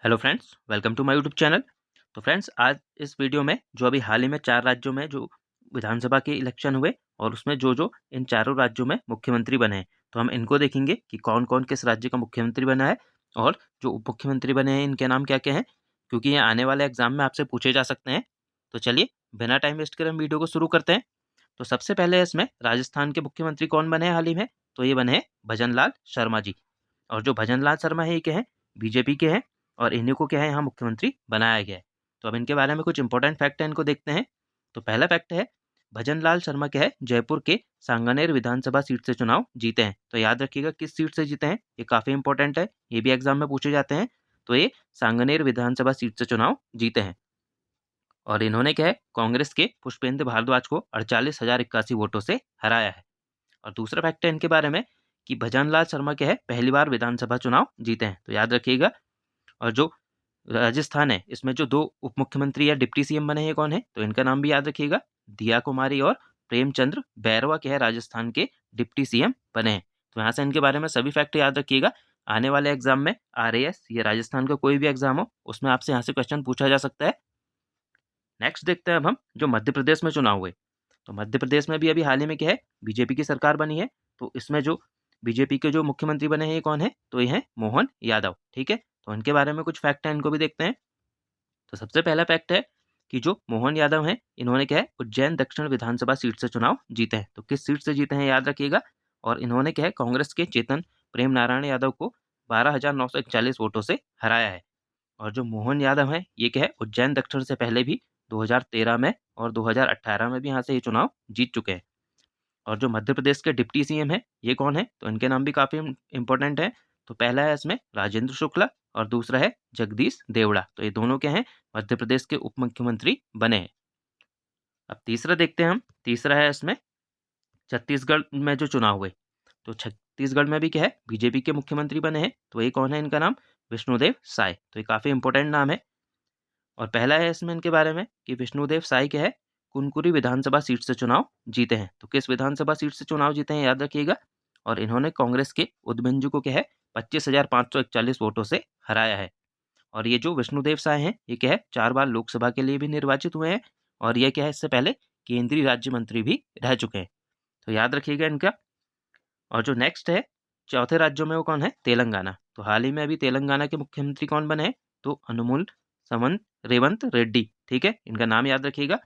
Hello friends, welcome to my YouTube channel. तो friends, आज इस वीडियो में जो अभी हाल ही में 4 राज्यों में जो विधानसभा के इलेक्शन हुए और उसमें जो जो इन चारों राज्यों में मुख्यमंत्री बने हैं, तो हम इनको देखेंगे कि कौन कौन किस राज्य का मुख्यमंत्री बना है और जो उप मुख्यमंत्री बने हैं इनके नाम क्या क्या हैं, क्योंकि ये आने वाले एग्जाम में आपसे पूछे जा सकते हैं। तो चलिए बिना टाइम वेस्ट करे हम वीडियो को शुरू करते हैं। तो सबसे पहले इसमें राजस्थान के मुख्यमंत्री कौन बने हैं हाल ही में, तो ये बने हैं भजन लाल शर्मा जी। और जो भजन लाल शर्मा है ये क्या है, बीजेपी के हैं और इन्हीं को क्या है यहाँ मुख्यमंत्री बनाया गया है। तो अब इनके बारे में कुछ इंपॉर्टेंट फैक्ट है, इनको देखते हैं। तो पहला फैक्ट है, भजन लाल शर्मा क्या है जयपुर के सांगानेर विधानसभा सीट से चुनाव जीते हैं। तो याद रखिएगा किस सीट से जीते हैं, ये काफी इंपॉर्टेंट है, ये भी एग्जाम में पूछे जाते हैं। तो ये सांगानेर विधानसभा सीट से चुनाव जीते हैं और इन्होंने क्या है कांग्रेस के पुष्पेंद्र भारद्वाज को 48,081 वोटों से हराया है। और दूसरा फैक्ट है इनके बारे में कि भजन लाल शर्मा क्या है पहली बार विधानसभा चुनाव जीते हैं। तो याद रखिएगा। और जो राजस्थान है इसमें जो दो उप मुख्यमंत्री या डिप्टी सीएम बने हैं कौन है, तो इनका नाम भी याद रखिएगा, दिया कुमारी और प्रेमचंद्र बैरवा के है राजस्थान के डिप्टी सीएम बने हैं। तो यहाँ से इनके बारे में सभी फैक्ट याद रखिएगा। आने वाले एग्जाम में आरएएस या राजस्थान का कोई भी एग्जाम हो उसमें आपसे यहाँ से क्वेश्चन पूछा जा सकता है। नेक्स्ट देखते हैं अब हम जो मध्य प्रदेश में चुनाव हुए। तो मध्य प्रदेश में भी अभी हाल ही में क्या है बीजेपी की सरकार बनी है। तो इसमें जो बीजेपी के जो मुख्यमंत्री बने हैं ये कौन है, तो ये हैं मोहन यादव। ठीक है, तो इनके बारे में कुछ फैक्ट है, इनको भी देखते हैं। तो सबसे पहला फैक्ट है कि जो मोहन यादव हैं इन्होंने क्या है उज्जैन दक्षिण विधानसभा सीट से चुनाव जीते हैं। तो किस सीट से जीते हैं याद रखिएगा। और इन्होंने क्या है कांग्रेस के चेतन प्रेम नारायण यादव को 12,941 वोटों से हराया है। और जो मोहन यादव हैं ये क्या है उज्जैन दक्षिण से पहले भी 2013 में और 2018 में भी यहाँ से ये चुनाव जीत चुके हैं। और जो मध्य प्रदेश के डिप्टी सीएम है ये कौन है, तो इनके नाम भी काफी इंपॉर्टेंट है। तो पहला है इसमें राजेंद्र शुक्ला और दूसरा है जगदीश देवड़ा। तो ये दोनों क्या हैं मध्य प्रदेश के उप मुख्यमंत्री बने हैं। अब तीसरा देखते हैं हम। तीसरा है इसमें छत्तीसगढ़ में जो चुनाव हुए। तो छत्तीसगढ़ में भी क्या है बीजेपी के मुख्यमंत्री बने हैं। तो ये कौन है, इनका नाम विष्णुदेव साय। तो ये काफी इंपॉर्टेंट नाम है। और पहला है इसमें इनके बारे में कि विष्णुदेव साय क्या है कुनकुरी विधानसभा सीट से चुनाव जीते हैं। तो किस विधानसभा सीट से चुनाव जीते हैं याद रखिएगा। और इन्होंने कांग्रेस के उदबिंजु को क्या है 25,541 वोटों से हराया है। और ये जो विष्णुदेव साय हैं ये क्या है 4 बार लोकसभा के लिए भी निर्वाचित हुए हैं और ये क्या है इससे पहले केंद्रीय राज्य मंत्री भी रह चुके हैं। तो याद रखिएगा इनका। और जो नेक्स्ट है चौथे राज्यों में वो कौन है, तेलंगाना। तो हाल ही में अभी तेलंगाना के मुख्यमंत्री कौन बने हैं, तो अनुमुल समन रेवंत रेड्डी। ठीक है, इनका नाम याद रखिएगा।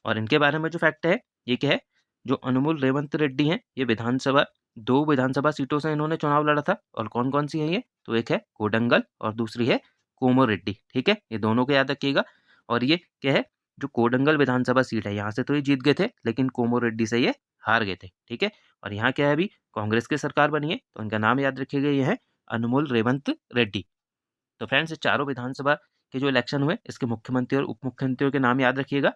और इनके बारे में जो फैक्ट है ये क्या है, जो अनुमुल रेवंत रेड्डी हैं ये दो विधानसभा सीटों से इन्होंने चुनाव लड़ा था। और कौन कौन सी है ये, तो एक है कोडंगल और दूसरी है कोमो रेड्डी। ठीक है, ये दोनों को याद रखिएगा। और ये क्या है जो कोडंगल विधानसभा सीट है यहाँ से तो ये जीत गए थे लेकिन कोमो रेड्डी से ये हार गए थे। ठीक है, और यहाँ क्या है अभी कांग्रेस की सरकार बनी है तो इनका नाम याद रखिएगा, ये है अनुमुल रेवंत रेड्डी। तो फ्रेंड्स, ये चारों विधानसभा के जो इलेक्शन हुए इसके मुख्यमंत्री और उप मुख्यमंत्रियों के नाम याद रखिएगा।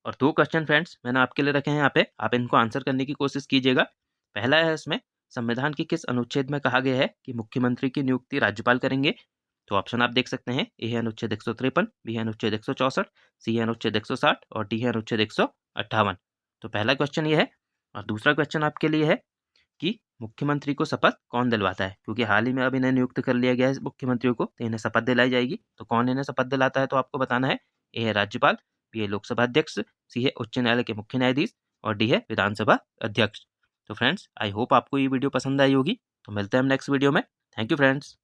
और दो क्वेश्चन फ्रेंड्स मैंने आपके लिए रखे हैं यहाँ पे, आप इनको आंसर करने की कोशिश कीजिएगा। पहला है इसमें संविधान के किस अनुच्छेद में कहा गया है कि मुख्यमंत्री की नियुक्ति राज्यपाल करेंगे। तो ऑप्शन आप देख सकते हैं, ए है अनुच्छेद 153, बी है अनुच्छेद 164, सी है अनुच्छेद 160 और डी है अनुच्छेद 158। तो पहला क्वेश्चन ये है। और दूसरा क्वेश्चन आपके लिए है कि मुख्यमंत्री को शपथ कौन दिलवाता है, क्योंकि हाल ही में अब इन्हें नियुक्त कर लिया गया है मुख्यमंत्रियों को, तो इन्हें शपथ दिलाई जाएगी। तो कौन इन्हें शपथ दिलाता है, तो आपको बताना है। ए है राज्यपाल, बी है लोकसभा अध्यक्ष, सी है उच्च न्यायालय के मुख्य न्यायाधीश और डी है विधानसभा अध्यक्ष। तो फ्रेंड्स, आई होप आपको ये वीडियो पसंद आई होगी। तो मिलते हैं हम नेक्स्ट वीडियो में। Thank you friends.